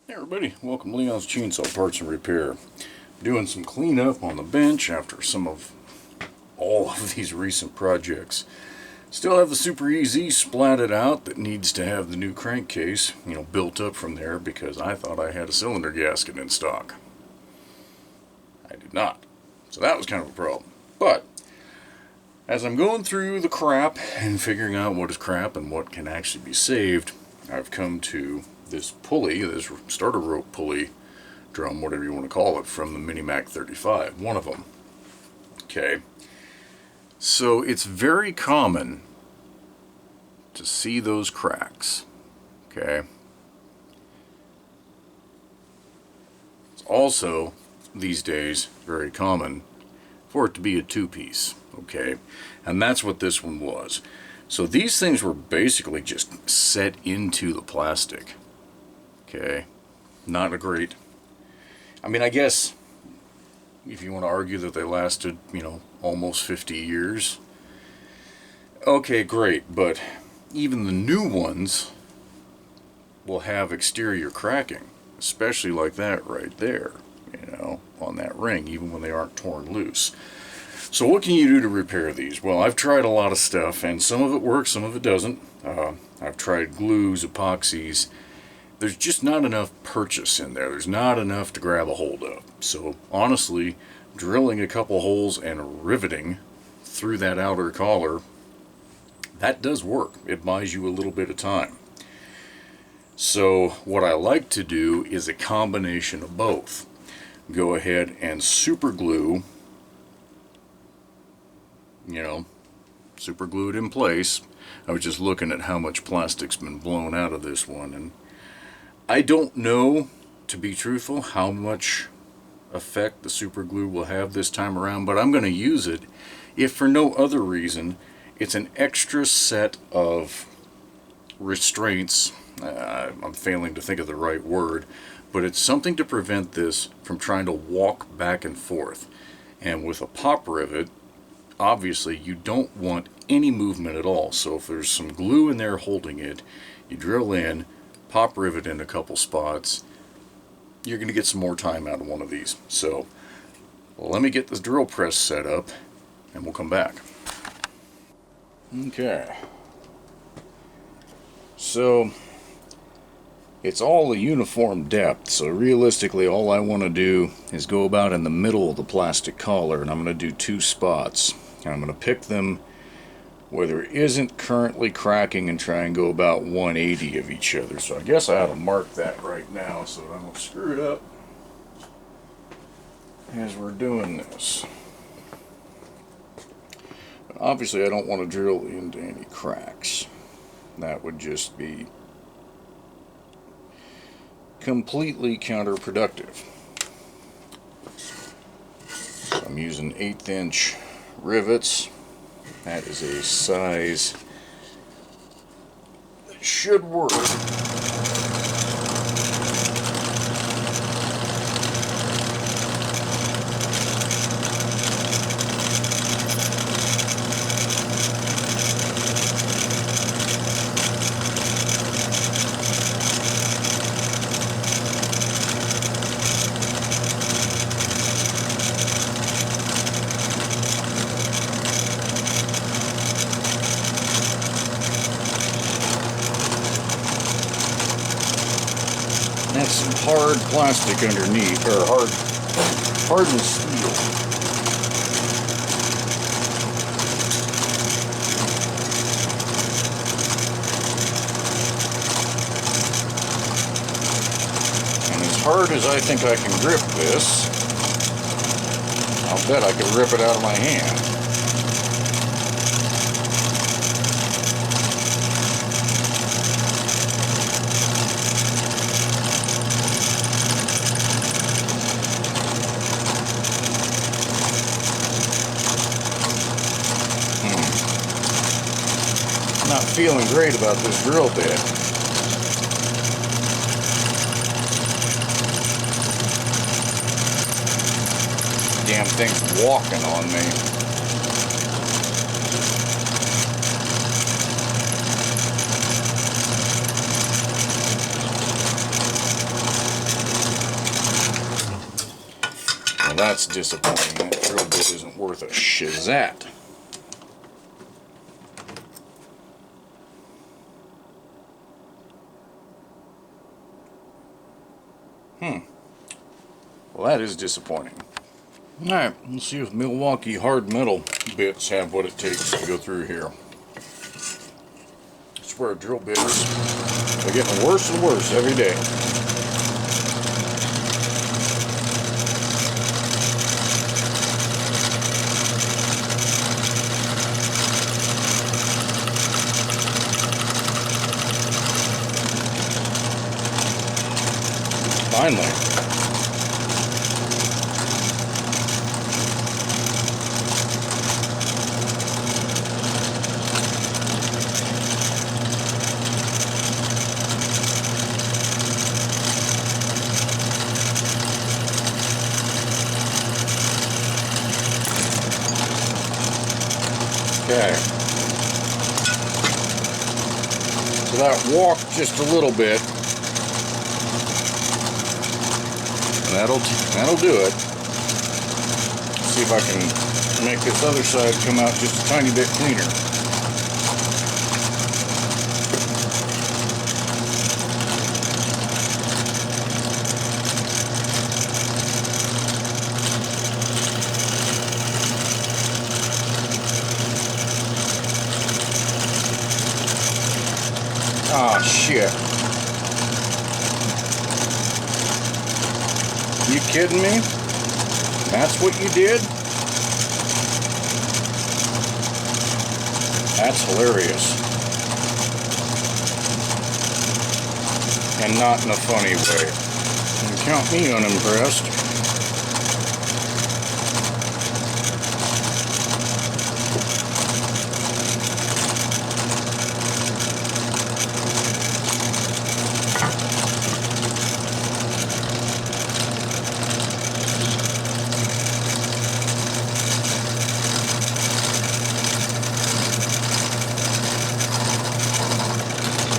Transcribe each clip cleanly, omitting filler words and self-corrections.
Hey everybody, welcome to Leon's Chainsaw Parts and Repair. Doing some cleanup on the bench after all of these recent projects. Still have the Super EZ splatted out that needs to have the new crankcase, built up from there because I thought I had a cylinder gasket in stock. I did not. So that was kind of a problem. But as I'm going through the crap and figuring out what is crap and what can actually be saved, I've come to this pulley, this starter rope pulley drum, whatever you want to call it, from the Mini Mac 35, one of them. Okay, so it's very common to see those cracks. Okay, it's also these days very common for it to be a two-piece. Okay, and that's what this one was. So these things were basically just set into the plastic. Okay, not a great, I guess if you want to argue that they lasted, almost 50 years, okay, great, but even the new ones will have exterior cracking, especially like that right there, on that ring, even when they aren't torn loose. So what can you do to repair these? Well, I've tried a lot of stuff, and some of it works, some of it doesn't. I've tried glues, epoxies. There's just not enough purchase in there. There's not enough to grab a hold of. So honestly, drilling a couple holes and riveting through that outer collar, that does work. It buys you a little bit of time. So what I like to do is a combination of both. Go ahead and super glue, super glue it in place. I was just looking at how much plastic's been blown out of this one, and I don't know, to be truthful, how much effect the super glue will have this time around, but I'm going to use it if for no other reason. It's an extra set of restraints. I'm failing to think of the right word, but it's something to prevent this from trying to walk back and forth. And with a pop rivet, obviously you don't want any movement at all. So if there's some glue in there holding it, you drill in, pop rivet in a couple spots, you're going to get some more time out of one of these. So let me get this drill press set up and we'll come back. Okay, so it's all a uniform depth, so realistically all I want to do is go about in the middle of the plastic collar, and I'm going to do two spots, and I'm going to pick them where there isn't currently cracking and try and go about 180 of each other. So I guess I ought to mark that right now so that I don't screw it up as we're doing this. But obviously I don't want to drill into any cracks. That would just be completely counterproductive. So I'm using 1/8 inch rivets. That is a size that should work. That's some hard plastic underneath, or hardened steel. And as hard as I think I can grip this, I'll bet I could rip it out of my hand. Not feeling great about this drill bit. Damn thing's walking on me. that's disappointing. That drill bit isn't worth a shizat. Well, that is disappointing. Alright, let's see if Milwaukee hard metal bits have what it takes to go through here. I swear drill bits, they're getting worse and worse every day. Finally. Okay. So that walked just a little bit. That'll do it. See if I can make this other side come out just a tiny bit cleaner. Ah, shit. You kidding me? That's what you did? That's hilarious. And not in a funny way. And count me unimpressed.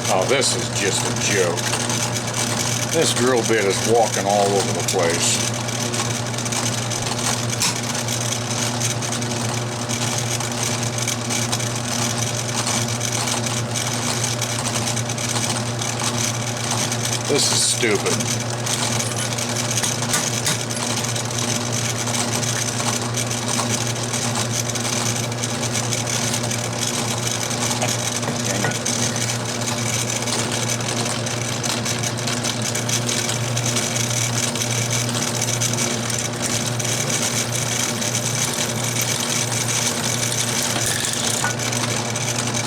Oh, this is just a joke. This drill bit is walking all over the place. This is stupid.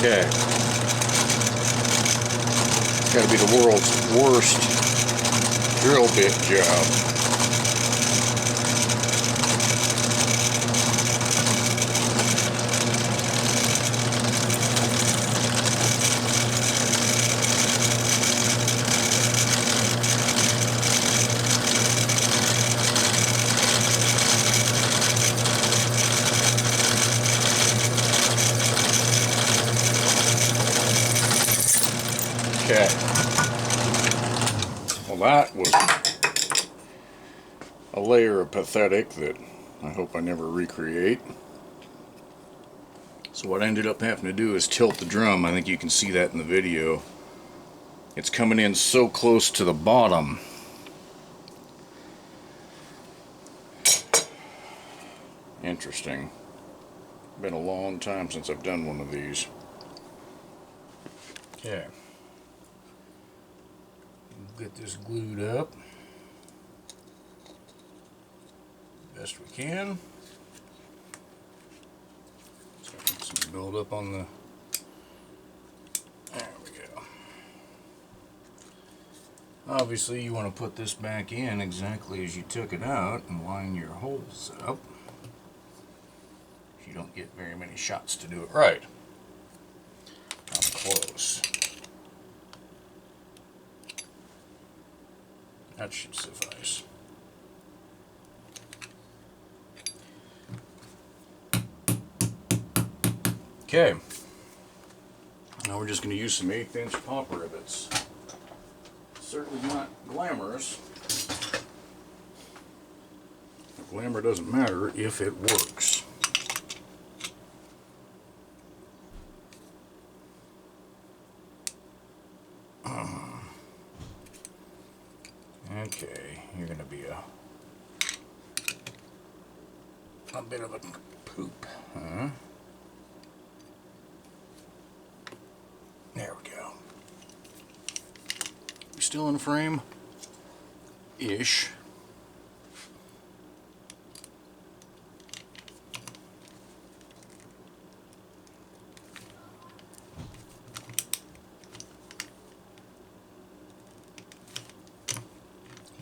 Okay. It's got to be the world's worst drill bit job. Okay. Well, that was a layer of pathetic that I hope I never recreate. So what I ended up having to do is tilt the drum. I think you can see that in the video. It's coming in so close to the bottom. Interesting. Been a long time since I've done one of these. Okay. Get this glued up best we can. So get some build up on the. There we go. Obviously, you want to put this back in exactly as you took it out and line your holes up. You don't get very many shots to do it right. I'm close. That should suffice. Okay. Now we're just going to use some 1/8 inch pop rivets. Certainly not glamorous. Glamour doesn't matter if it works. Okay, you're going to be a bit of a poop, huh? There we go. You still in frame? Ish.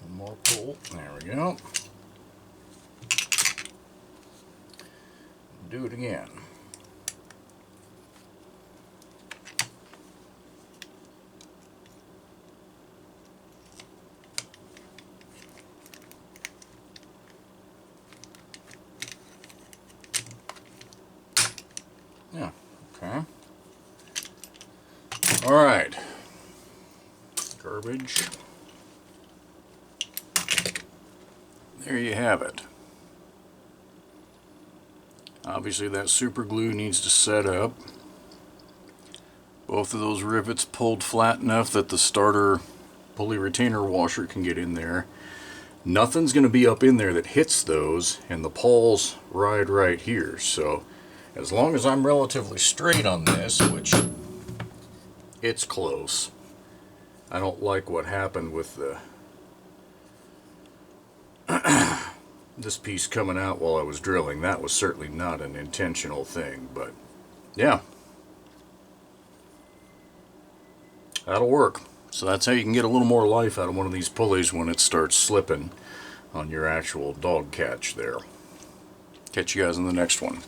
One more pull. There we go. Do it again. Yeah, okay. All right. Garbage. There you have it. Obviously that super glue needs to set up. Both of those rivets pulled flat enough that the starter pulley retainer washer can get in there. Nothing's going to be up in there that hits those, and the pawls ride right here. So as long as I'm relatively straight on this, which it's close. I don't like what happened with the this piece coming out while I was drilling. That was certainly not an intentional thing, but yeah, that'll work. So that's how you can get a little more life out of one of these pulleys when it starts slipping on your actual dog catch there. Catch you guys in the next one.